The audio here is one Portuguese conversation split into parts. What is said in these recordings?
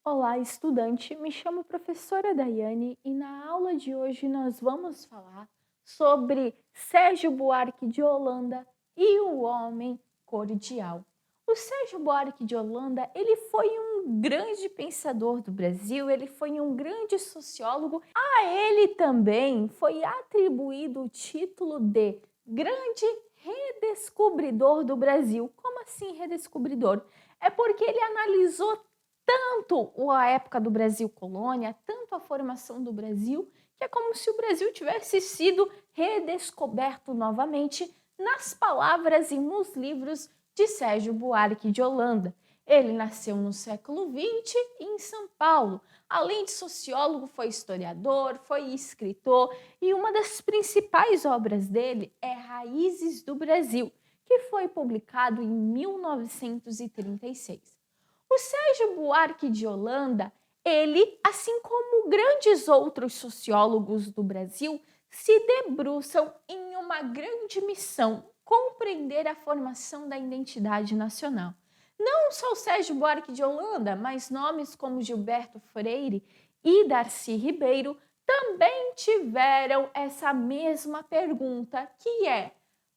Olá, estudante. Me chamo professora Daiane e na aula de hoje nós vamos falar sobre Sérgio Buarque de Holanda e o homem cordial. O Sérgio Buarque de Holanda, ele foi um grande pensador do Brasil, ele foi um grande sociólogo. A ele também foi atribuído o título de Grande Redescobridor do Brasil. Como assim redescobridor? É porque ele analisou tanto a época do Brasil colônia, tanto a formação do Brasil, que é como se o Brasil tivesse sido redescoberto novamente nas palavras e nos livros de Sérgio Buarque de Holanda. Ele nasceu no século XX em São Paulo. Além de sociólogo, foi historiador, foi escritor e uma das principais obras dele é Raízes do Brasil, que foi publicado em 1936. O Sérgio Buarque de Holanda, ele, assim como grandes outros sociólogos do Brasil, se debruçam em uma grande missão: compreender a formação da identidade nacional. Não só o Sérgio Buarque de Holanda, mas nomes como Gilberto Freire e Darcy Ribeiro também tiveram essa mesma pergunta, que é: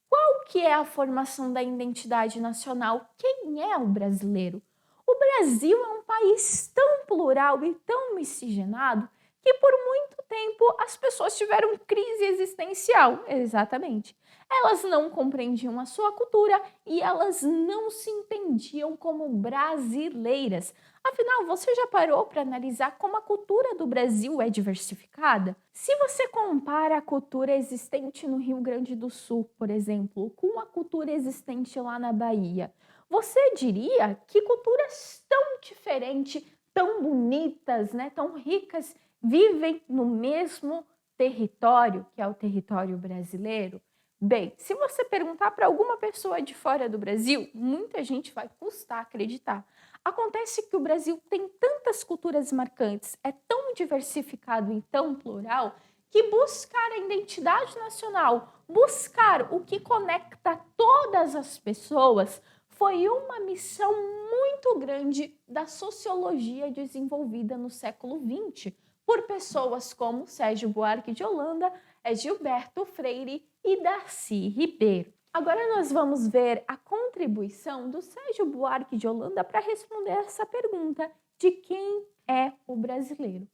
qual que é a formação da identidade nacional? Quem é o brasileiro? O Brasil é um país tão plural e tão miscigenado que por muito tempo as pessoas tiveram crise existencial, exatamente. Elas não compreendiam a sua cultura e elas não se entendiam como brasileiras. Afinal, você já parou para analisar como a cultura do Brasil é diversificada? Se você compara a cultura existente no Rio Grande do Sul, por exemplo, com a cultura existente lá na Bahia, você diria que culturas tão diferentes, tão bonitas, né, tão ricas, vivem no mesmo território, que é o território brasileiro? Bem, se você perguntar para alguma pessoa de fora do Brasil, muita gente vai custar acreditar. Acontece que o Brasil tem tantas culturas marcantes, é tão diversificado e tão plural, que buscar a identidade nacional, buscar o que conecta todas as pessoas, foi uma missão muito grande da sociologia desenvolvida no século XX por pessoas como Sérgio Buarque de Holanda, Gilberto Freire e Darcy Ribeiro. Agora nós vamos ver a contribuição do Sérgio Buarque de Holanda para responder essa pergunta de quem é o brasileiro.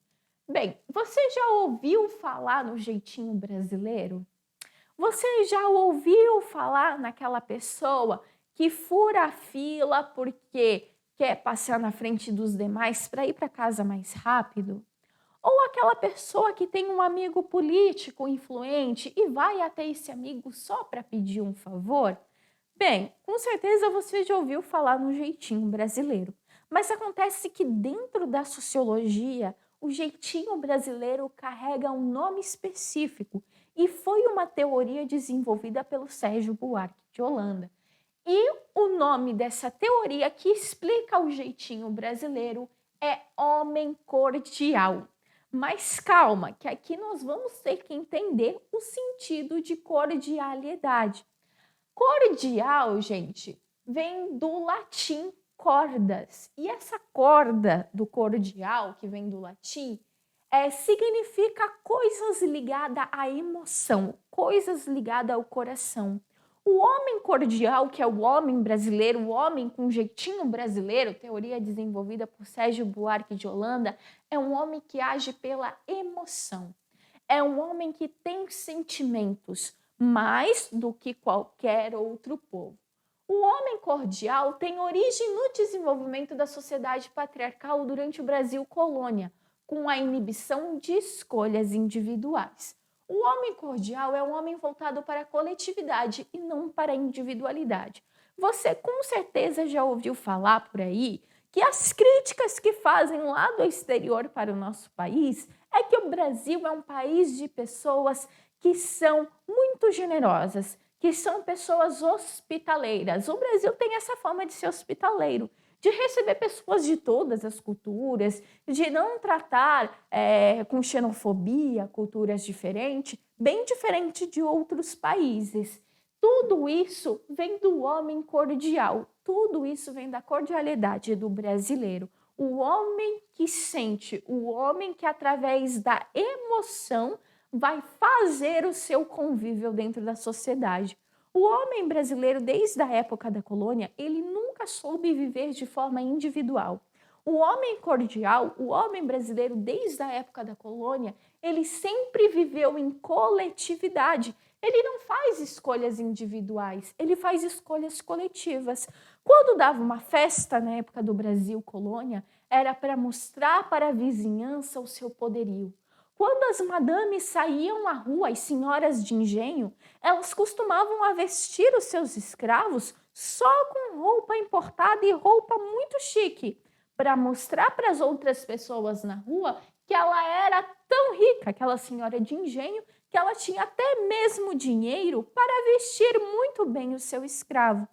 Bem, você já ouviu falar no jeitinho brasileiro? Você já ouviu falar naquela pessoa que fura a fila porque quer passar na frente dos demais para ir para casa mais rápido? Ou aquela pessoa que tem um amigo político influente e vai até esse amigo só para pedir um favor? Bem, com certeza você já ouviu falar no jeitinho brasileiro, mas acontece que dentro da sociologia, o jeitinho brasileiro carrega um nome específico e foi uma teoria desenvolvida pelo Sérgio Buarque de Holanda. E o nome dessa teoria que explica o jeitinho brasileiro é homem cordial. Mas calma, que aqui nós vamos ter que entender o sentido de cordialidade. Cordial, gente, vem do latim cordas. E essa corda do cordial, que vem do latim, significa coisas ligadas à emoção, coisas ligadas ao coração. O homem cordial, que é o homem brasileiro, o homem com jeitinho brasileiro, teoria desenvolvida por Sérgio Buarque de Holanda, é um homem que age pela emoção. É um homem que tem sentimentos mais do que qualquer outro povo. O homem cordial tem origem no desenvolvimento da sociedade patriarcal durante o Brasil colônia, com a inibição de escolhas individuais. O homem cordial é um homem voltado para a coletividade e não para a individualidade. Você com certeza já ouviu falar por aí que as críticas que fazem lá do exterior para o nosso país é que o Brasil é um país de pessoas que são muito generosas, que são pessoas hospitaleiras. O Brasil tem essa fama de ser hospitaleiro, de receber pessoas de todas as culturas, de não tratar com xenofobia culturas diferentes, bem diferente de outros países. Tudo isso vem do homem cordial, tudo isso vem da cordialidade do brasileiro. O homem que sente, o homem que através da emoção vai fazer o seu convívio dentro da sociedade. O homem brasileiro, desde a época da colônia, ele nunca soube viver de forma individual. O homem cordial, o homem brasileiro, desde a época da colônia, ele sempre viveu em coletividade. Ele não faz escolhas individuais, ele faz escolhas coletivas. Quando dava uma festa na época do Brasil colônia, era para mostrar para a vizinhança o seu poderio. Quando as madames saíam à rua, as senhoras de engenho, elas costumavam a vestir os seus escravos só com roupa importada e roupa muito chique, para mostrar para as outras pessoas na rua que ela era tão rica, aquela senhora de engenho, que ela tinha até mesmo dinheiro para vestir muito bem o seu escravo.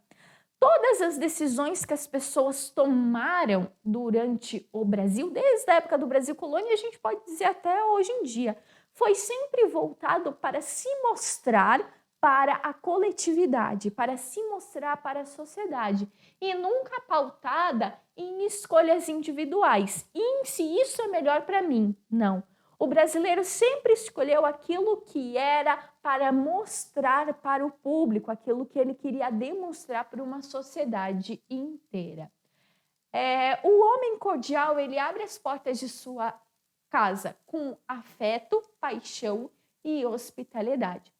Todas as decisões que as pessoas tomaram durante o Brasil, desde a época do Brasil colônia, a gente pode dizer até hoje em dia, foi sempre voltado para se mostrar para a coletividade, para se mostrar para a sociedade, e nunca pautada em escolhas individuais. E se isso é melhor para mim? Não. O brasileiro sempre escolheu aquilo que era para mostrar para o público, aquilo que ele queria demonstrar para uma sociedade inteira. O homem cordial, ele abre as portas de sua casa com afeto, paixão e hospitalidade.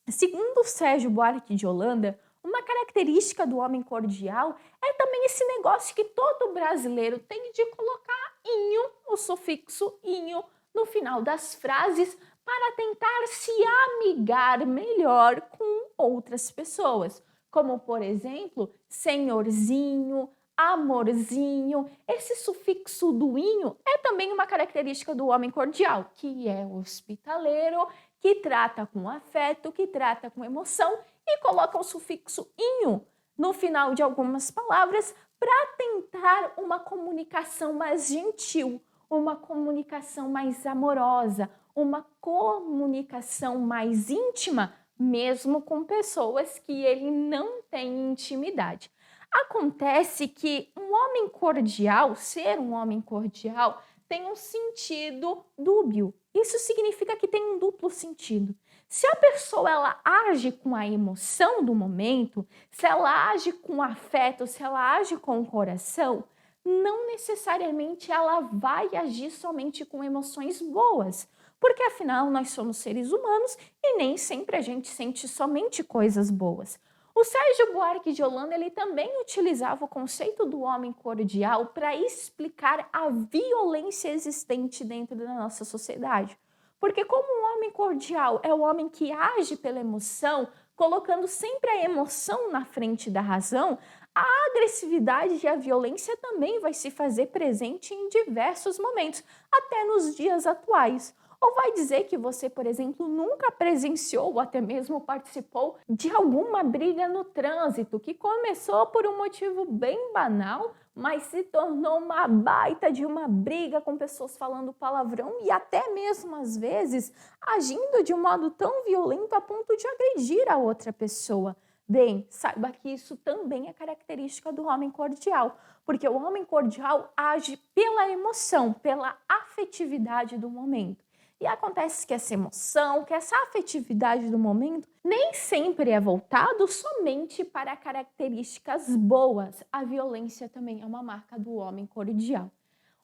Segundo Sérgio Buarque de Holanda, uma característica do homem cordial é também esse negócio que todo brasileiro tem de colocar inho, o sufixo inho, no final das frases para tentar se amigar melhor com outras pessoas, como, por exemplo, senhorzinho, amorzinho. Esse sufixo do inho é também uma característica do homem cordial, que é hospitaleiro, que trata com afeto, que trata com emoção e coloca o sufixo inho no final de algumas palavras para tentar uma comunicação mais gentil, uma comunicação mais amorosa, uma comunicação mais íntima, mesmo com pessoas que ele não tem intimidade. Acontece que um homem cordial, ser um homem cordial, tem um sentido dúbio. Isso significa que tem um duplo sentido. Se a pessoa ela age com a emoção do momento, se ela age com afeto, se ela age com o coração, não necessariamente ela vai agir somente com emoções boas, porque afinal nós somos seres humanos e nem sempre a gente sente somente coisas boas. O Sérgio Buarque de Holanda ele também utilizava o conceito do homem cordial para explicar a violência existente dentro da nossa sociedade. Porque como um homem cordial é o homem que age pela emoção, colocando sempre a emoção na frente da razão, a agressividade e a violência também vai se fazer presente em diversos momentos, até nos dias atuais. Ou vai dizer que você, por exemplo, nunca presenciou ou até mesmo participou de alguma briga no trânsito que começou por um motivo bem banal, mas se tornou uma baita de uma briga com pessoas falando palavrão e até mesmo às vezes agindo de um modo tão violento a ponto de agredir a outra pessoa. Bem, saiba que isso também é característica do homem cordial, porque o homem cordial age pela emoção, pela afetividade do momento. E acontece que essa emoção, que essa afetividade do momento, nem sempre é voltado somente para características boas. A violência também é uma marca do homem cordial.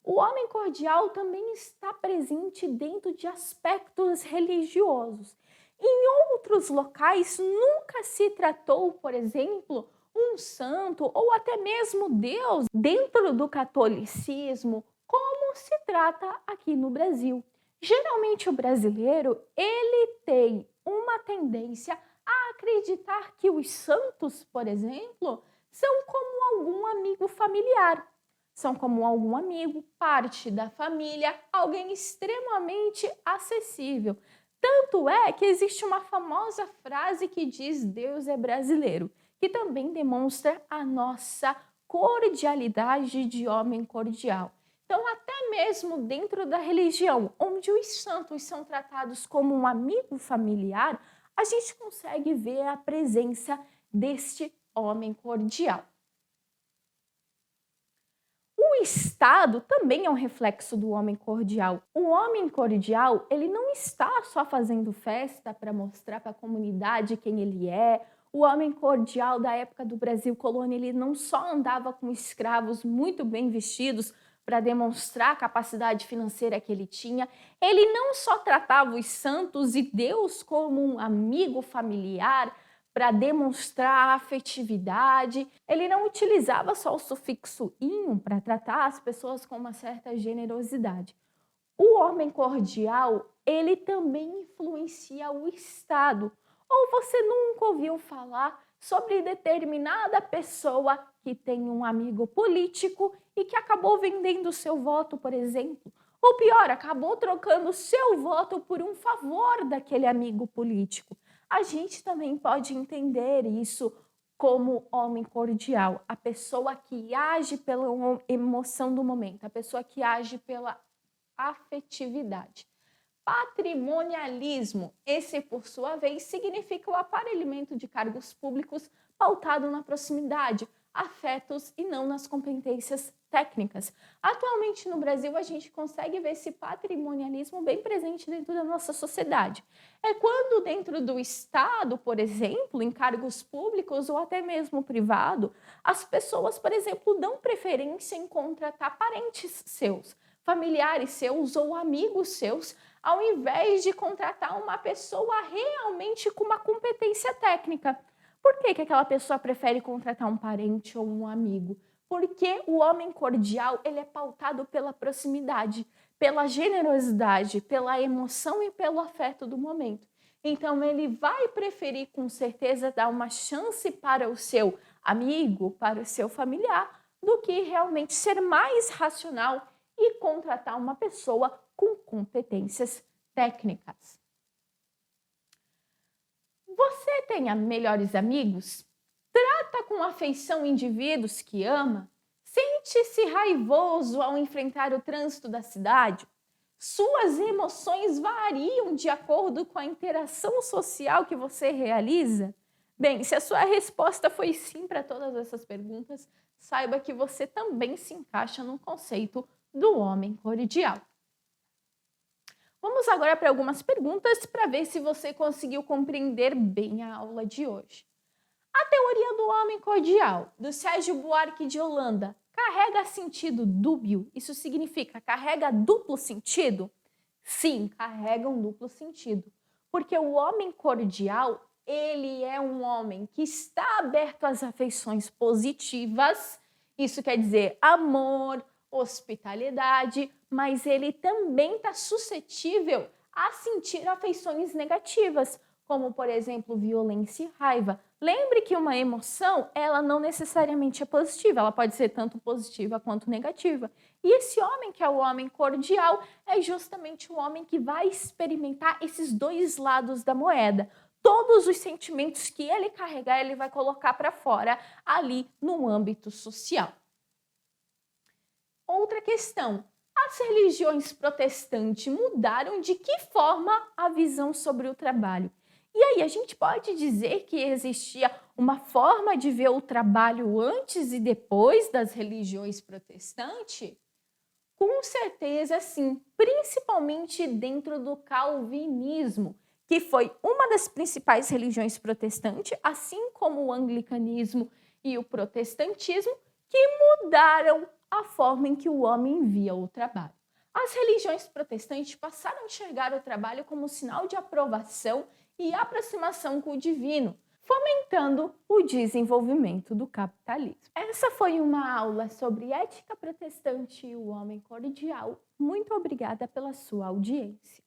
O homem cordial também está presente dentro de aspectos religiosos. Em outros locais, nunca se tratou, por exemplo, um santo ou até mesmo Deus dentro do catolicismo, como se trata aqui no Brasil. Geralmente o brasileiro, ele tem uma tendência a acreditar que os santos, por exemplo, são como algum amigo familiar. São como algum amigo, parte da família, alguém extremamente acessível. Tanto é que existe uma famosa frase que diz Deus é brasileiro, que também demonstra a nossa cordialidade de homem cordial. Então, até mesmo dentro da religião, onde os santos são tratados como um amigo familiar, a gente consegue ver a presença deste homem cordial. O O Estado também é um reflexo do homem cordial. O homem cordial, ele não está só fazendo festa para mostrar para a comunidade quem ele é. O homem cordial da época do Brasil colônia, ele não só andava com escravos muito bem vestidos para demonstrar a capacidade financeira que ele tinha, ele não só tratava os santos e Deus como um amigo familiar, para demonstrar a afetividade. Ele não utilizava só o sufixo inho para tratar as pessoas com uma certa generosidade. O homem cordial, ele também influencia o Estado. Ou você nunca ouviu falar sobre determinada pessoa que tem um amigo político e que acabou vendendo seu voto, por exemplo? Ou pior, acabou trocando seu voto por um favor daquele amigo político. A gente também pode entender isso como homem cordial, a pessoa que age pela emoção do momento, a pessoa que age pela afetividade. Patrimonialismo, esse por sua vez significa o aparelhamento de cargos públicos pautado na proximidade, afetos e não nas competências técnicas. Atualmente no Brasil a gente consegue ver esse patrimonialismo bem presente dentro da nossa sociedade. É quando dentro do Estado, por exemplo, em cargos públicos ou até mesmo privado, as pessoas, por exemplo, dão preferência em contratar parentes seus, familiares seus ou amigos seus, ao invés de contratar uma pessoa realmente com uma competência técnica. Por que aquela pessoa prefere contratar um parente ou um amigo? Porque o homem cordial, ele é pautado pela proximidade, pela generosidade, pela emoção e pelo afeto do momento. Então, ele vai preferir, com certeza, dar uma chance para o seu amigo, para o seu familiar, do que realmente ser mais racional e contratar uma pessoa com competências técnicas. Você tem melhores amigos? Trata com afeição indivíduos que ama? Sente-se raivoso ao enfrentar o trânsito da cidade? Suas emoções variam de acordo com a interação social que você realiza? Bem, se a sua resposta foi sim para todas essas perguntas, saiba que você também se encaixa no conceito do homem cordial. Vamos agora para algumas perguntas para ver se você conseguiu compreender bem a aula de hoje. A teoria do homem cordial, do Sérgio Buarque de Holanda, carrega sentido dúbio? Isso significa carrega duplo sentido? Sim, carrega um duplo sentido. Porque o homem cordial, ele é um homem que está aberto às afeições positivas, isso quer dizer amor, hospitalidade, mas ele também está suscetível a sentir afeições negativas, como, por exemplo, violência e raiva. Lembre que uma emoção, ela não necessariamente é positiva, ela pode ser tanto positiva quanto negativa. E esse homem, que é o homem cordial, é justamente o homem que vai experimentar esses dois lados da moeda. Todos os sentimentos que ele carregar, ele vai colocar para fora ali no âmbito social. Outra questão, as religiões protestantes mudaram de que forma a visão sobre o trabalho? E aí, a gente pode dizer que existia uma forma de ver o trabalho antes e depois das religiões protestantes? Com certeza sim, principalmente dentro do calvinismo, que foi uma das principais religiões protestantes, assim como o anglicanismo e o protestantismo, que mudaram a forma em que o homem via o trabalho. As religiões protestantes passaram a enxergar o trabalho como sinal de aprovação e aproximação com o divino, fomentando o desenvolvimento do capitalismo. Essa foi uma aula sobre ética protestante e o homem cordial. Muito obrigada pela sua audiência.